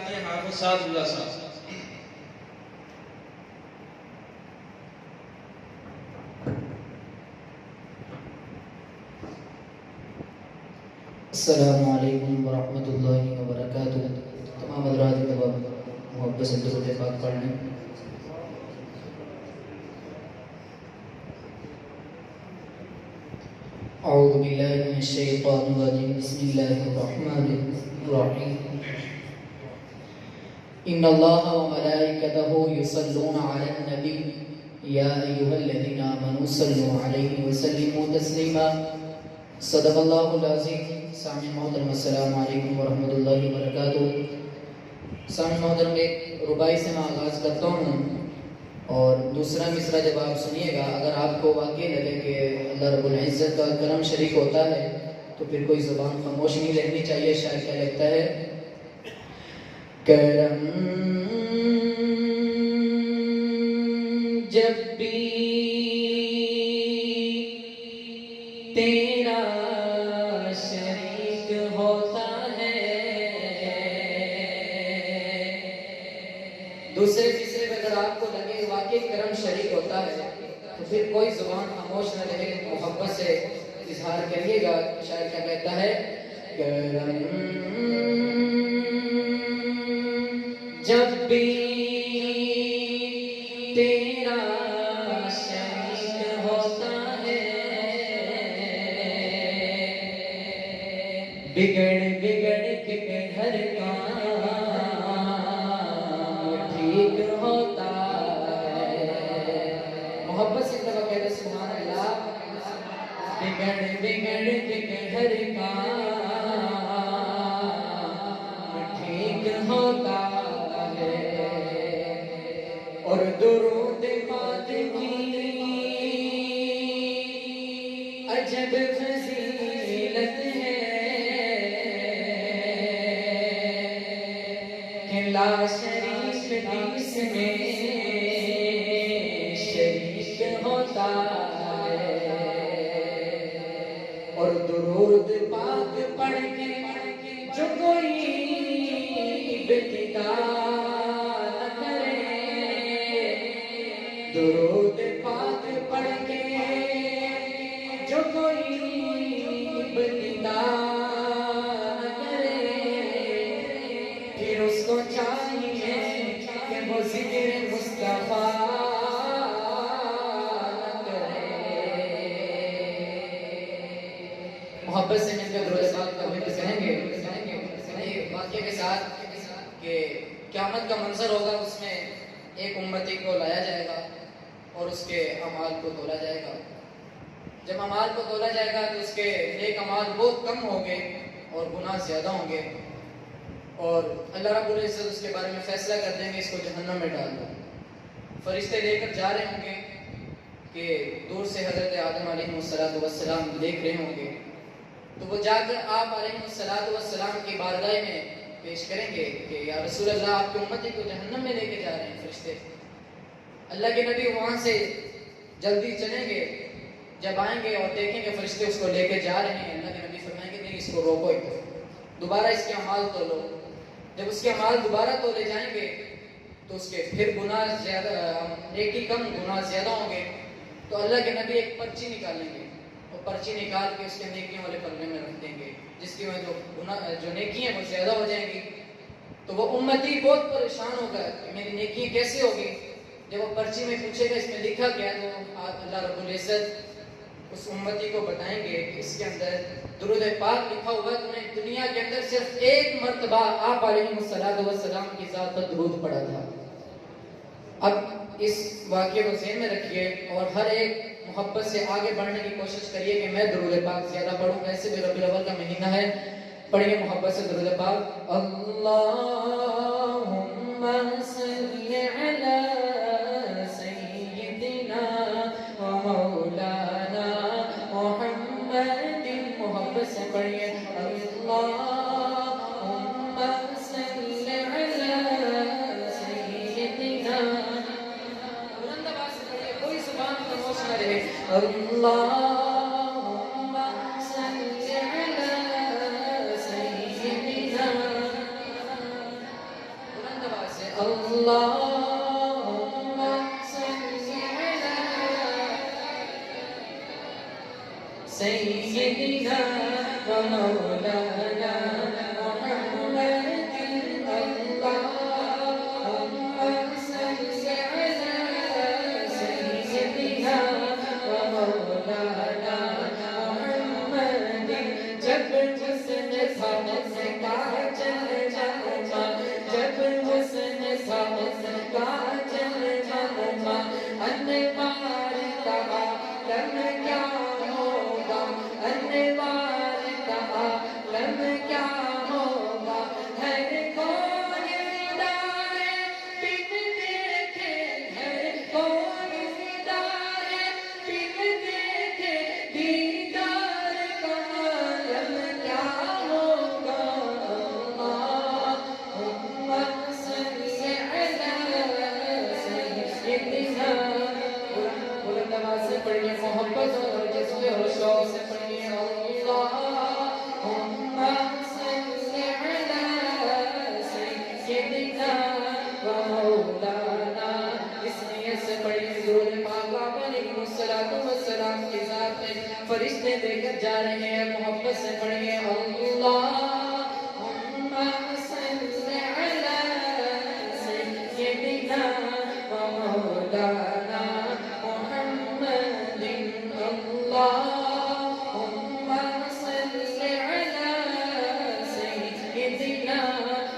کرتے ہیں حافظ سعد اللہ صاحب. السلام علیکم ورحمۃ اللہ وبرکاتہ. تمام حضرات کی محبت سے درود پاک پڑھ لیں. اعوذ باللہ من الشیطان الرجیم. بسم اللہ الرحمن الرحیم. ان اللہ وملائکتہ یصلون علی النبی یا ایھا الذین آمنوا صلوا علیہ وسلموا تسلیما. صدق اللہ العظیم. سامعین محترم السلام علیکم ورحمۃ اللہ وبرکاتہ. سامعین محترم ایک رباعی سے میں آغاز کرتا ہوں اور دوسرا مصرع جب آپ سنیے گا اگر آپ کو واقعی لگے کہ اللہ رب العزت کا کرم شریک ہوتا ہے تو پھر کوئی زبان خاموش نہیں رہنی چاہیے. شاید کیا لگتا ہے کرم جب بھی تیرا شریک ہوتا ہے. دوسرے تیسرے میں اگر آپ کو لگے واقعی کرم شریک ہوتا ہے تو پھر کوئی زبان خاموش نہ رہے, محبت سے اظہار کریے گا. شاعر کیا کہتا ہے کرم جب بھی تیرا شریک ہوتا ہے بگڑ بگڑ کے ہر کام ٹھیک ہوتا ہے. محبت سے طرح کہتے سبحان اللہ. بگڑ بگڑ کے ہر کام ٹھیک ہوتا اور درود پاک کی عجب فضیلت ہے کہ لا شریک اس میں شریک ہوتا ہے. اور درود پاک پڑھ کے جو کوئی ابتدا درود پاک پڑھ کے جو کوئی ابتدا کرے پھر اس کو چاہیے کہ وہ ذکر مصطفیٰ کرے. محبت سے مل کر درود پاک کا ذکر کہیں گے واقعے کے ساتھ کہ قیامت کا منظر ہوگا. اس میں ایک امتی کو لایا جائے گا اور اس کے اعمال کو تولا جائے گا. جب اعمال کو تولا جائے گا تو اس کے نیک اعمال بہت کم ہوں گے اور گناہ زیادہ ہوں گے اور اللہ رب العزت اس کے بارے میں فیصلہ کر دیں گے اس کو جہنم میں ڈال دو. فرشتے لے کر جا رہے ہوں گے کہ دور سے حضرت آدم علیہ السلام دیکھ رہے ہوں گے تو وہ جا کر آپ علیہ السلام کی بارگاہ میں پیش کریں گے کہ یا رسول اللہ آپ کی امتی کو جہنم میں لے کے جا رہے ہیں فرشتے. اللہ کے نبی وہاں سے جلدی چلیں گے. جب آئیں گے اور دیکھیں گے فرشتے اس کو لے کے جا رہے ہیں اللہ کے نبی فرمائیں گے نہیں اس کو روکو, دوبارہ اس کے اعمال تولو. جب اس کے اعمال دوبارہ تولے جائیں گے تو اس کے پھر گناہ زیادہ نیکی کم گناہ زیادہ ہوں گے تو اللہ کے نبی ایک پرچی نکالیں گے اور پرچی نکال کے اس کے نیکیوں والے پلے میں رکھ دیں گے جس کی وجہ جو نیکی ہیں وہ زیادہ ہو جائیں گی. تو وہ امتی بہت پریشان ہوگا کہ میری نیکی کیسے ہوگی. جب وہ پرچی میں پوچھے گا اس میں لکھا کیا تو اللہ رب العزت اس امتی کو بتائیں گے کہ اس کے اندر درود پاک لکھا ہوا ہے. انہیں دنیا کے اندر صرف ایک مرتبہ آپ علیہ السلام کی ذات پر درود پڑھا تھا. اب اس واقعے کو ذہن میں رکھیے اور ہر ایک محبت سے آگے بڑھنے کی کوشش کریے کہ میں درود پاک زیادہ پڑھوں. ویسے بھی ربیع الاول کا مہینہ ہے, پڑھیے محبت سے درود پاک. اللہم صلی علی سیدنا و مولانا محمد. محبت سے پڑھیے اللہم صلی علی سیدنا. بلند آواز سے پڑھیے, کوئی زبان خاموش نہ رہے. اللہم صلی علی سیدنا. سيدنا ومولانا محمد اللهم صل على سيدنا ومولانا محمد جب حسن تھا اس کا چل جلوہ جب حسن تھا اس کا چل جلوہ انوار کا عالم کیا ہوگا انوار کا عالم کیا ہوگا ہر کوئی فدا ہے بن دیکھے ہر کوئی فدا ہے بن دیکھے دیدار کا عالم کیا ہوگا اللہم صل علی سیدنا بلند آواز سے پڑھیے محبت اور جذب اور شوق سے پڑھیے اللہم صل علی سیدنا و مولانا اس نیت سے پڑھیے درود پاک آپ علیہ السلام کی ذات میں فرشتے دے کر جا رہے ہیں محبت سے پڑھیے اللہم صل علی سیدنا و مولانا محمد اللهم صل على سيدنا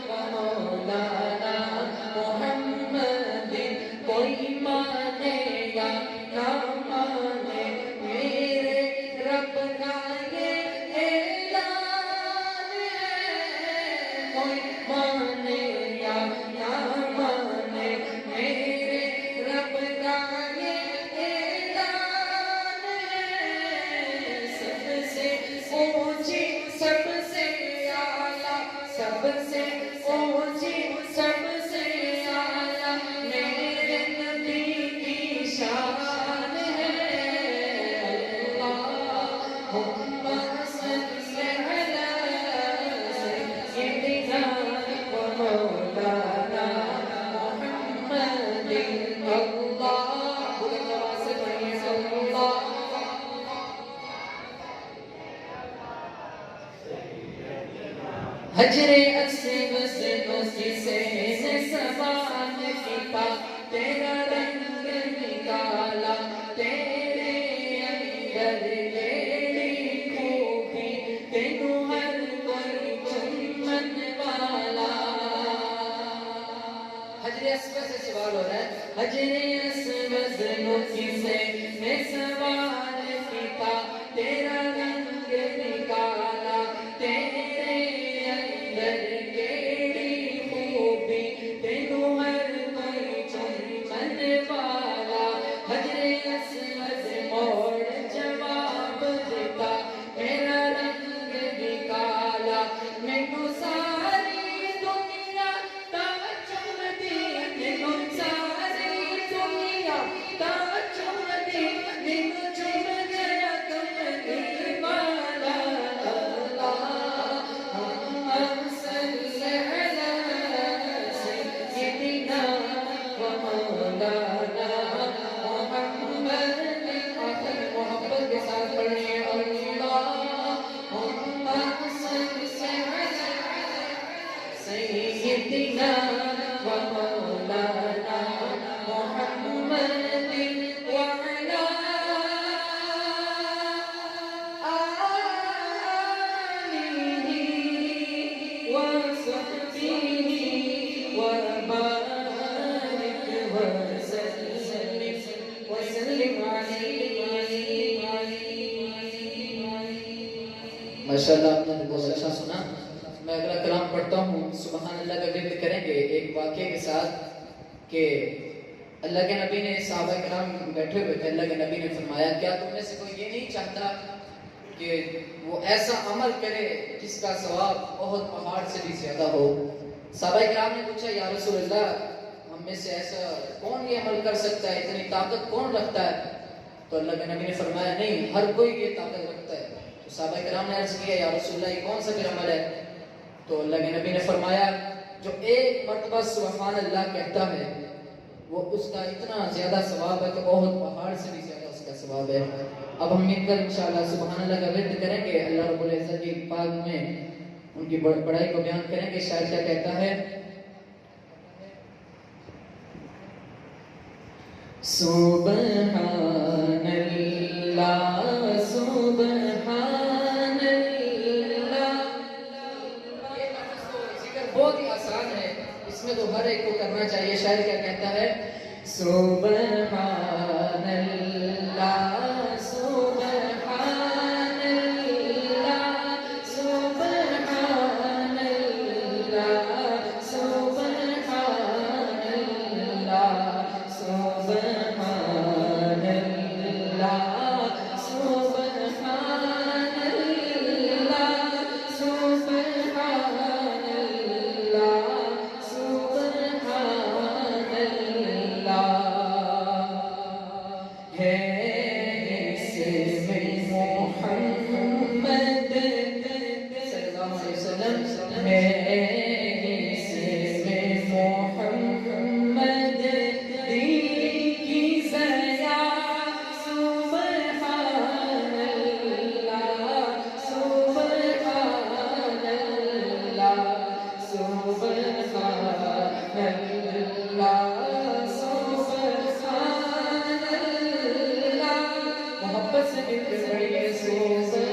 ومولانا محمد کوئی مانے یا نہ مانے میرے رب کا یہ اعلان ہے کوئی مانے یا نہ مانے میرے رب کا یہ اعلان ہے سب سے اونچی سب سے اعلیٰ سب سے اونچی سب سے اعلیٰ میرے نبی کی شان ہے اللہم صل علی سیدنا و مولانا محمد اللہ بلند آواز سے پڑھیے اللہ حجر اسود سے سے سبان کتا تیرا رنگ نکالا تیرے اندر لیلی خوبی تینوں ہر کوئی چمن والا حجر اسود سے سوال ہو رہا ہے حجر اسود سے سوال کتا تیرا رنگ نکالا تیرے اندر کیڑی خوبی تینوں ہر کوئی چمن والا حجر اسود موڑ جواب دیتا میرا رنگ نکالا مینوں ساری دنیا تا چمدی مینوں ساری دنیا تا چمدی مینوں چم گیا کملی والا اللہم صل علی سیدنا و مولانا محمد آخر محبت کے ساتھ پڑھیے اللہم صل علی سیدنا و مولانا محمد وعلی آلہ وصحبہ وبارک وسلم علیہ ماشاءاللہ آپ نے بہت اچھا سنا میں اگلا کلام پڑھتا ہوں سبحان اللہ کا ذکر کریں گے ایک واقعے کے ساتھ کہ اللہ کے نبی نے صحابہ کرام بیٹھے ہوئے تھے اللہ کے نبی نے فرمایا کیا تم میں سے کوئی یہ نہیں چاہتا کہ وہ ایسا عمل کرے جس کا ثواب بہت پہاڑ سے بھی زیادہ ہو صحابہ کرام نے پوچھا یا رسول اللہ ہم میں سے ایسا کون یہ عمل کر سکتا ہے اتنی طاقت کون رکھتا ہے تو اللہ کے نبی نے فرمایا نہیں ہر کوئی یہ طاقت رکھتا ہے تو صحابہ کرام نے عرض کیا یا رسول اللہ یہ کون سا پھر عمل ہے تو اللہ کے نبی نے فرمایا جو ایک مرتبہ سبحان اللہ کہتا ہے وہ اس کا اتنا زیادہ ثواب ہے کہ بہت پہاڑ سے بھی زیادہ اس کا ثواب ہے اب ہم مل کر انشاءاللہ سبحان اللہ کا ورد کریں گے، اللہ رب العزت کی پاک میں ان کی بڑائی کو بیان کریں گے۔ شاعر کیا کہتا ہے؟ سبحان اللہ سبحان اللہ۔ یہ لفظ تو ذکر بہت ہی آسان ہے، اس میں تو ہر ایک کو کرنا چاہیے۔ شاعر کیا کہتا ہے؟ سبحان اللہ سبحان اللہ سبحان اللہ سبحان اللہ سبحان اللہ سبحان اللہ سبحان اللہ سبحان اللہ ہے اسم محمد صلی اللہ علیہ وسلم، ہے اسم محمد دین کی ضیا سبحان اللہ سبحان اللہ سبحان اللہ سبحان اللہ۔ محبت سے مل کے پڑھیے سبحان اللہ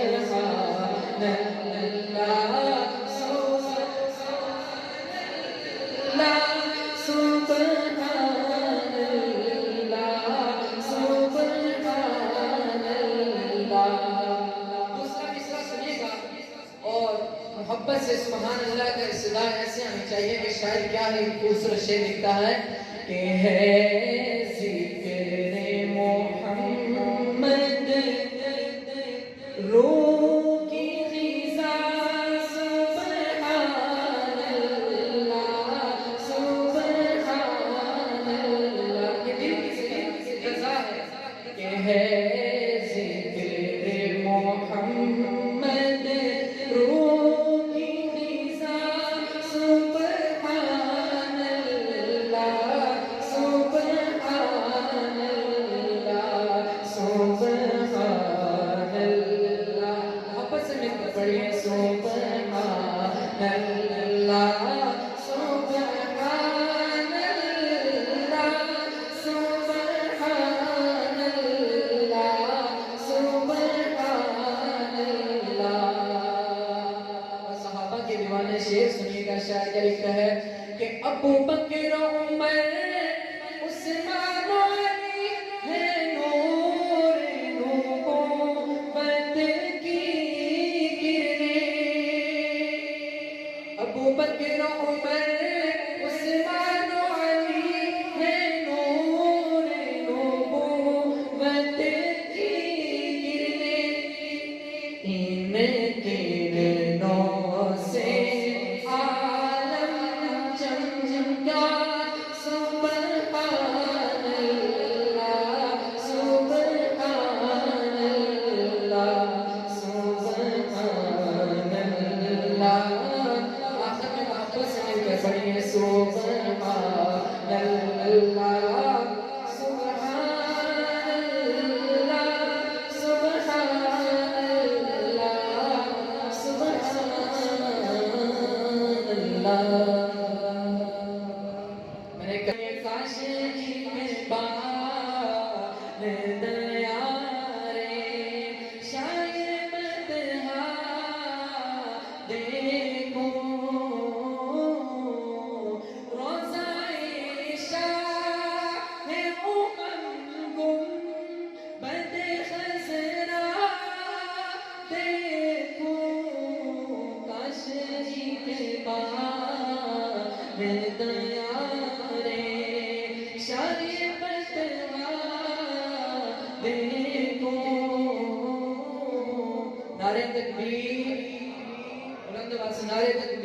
سبحان اللہ سبحان اللہ سبحان اللہ۔ دوسرا مصرع سنیے گا اور محبت سے سبحان اللہ کا صدا ایسے آنی چاہیے کہ شاعر کیا ہے خوبصورت شعر لکھتا ہے کہ ہے ذکر محمد روح کی غذا سبحان اللہ سبحان اللہ۔ یہ دل کی غذا ہے کہ ہے ذکر محمد روح کی غذا سبحان اللہ سبحان اللہ سبحان اللہ۔ محبت سے مل کر پڑھیے سبحان اللہ سبحان اللہ سبحان اللہ سبحان اللہ۔ اور صحابہ کے دیوانے شعر سنیے گا۔ شاعر کیا لکھتا ہے کہ ابو بکر عمر عثمان و علی ہے نور نبوت کی کرنیں۔ ابو بکر عمر عثمان و علی ہے نور نبوت کی کرنیں۔ ان کرنوں سے عالم چمکا سبحان اللہ سبحان اللہ سبحان اللہ۔ آخر میں محبت سے مل کر پڑھیے سبحان اللہ سبحان اللہ سبحان اللہ سبحان اللہ۔ میں نے کہا کاش جی میں بار دیا رے شاید مدحا دیکھو روزہ شاہ امم گنبد خضرا دیکھو کاش جی میں بار دیا رے شاید مدحا دیکھو۔ نعرہ تکبیر، بلند آواز سے نعرہ تکبیر۔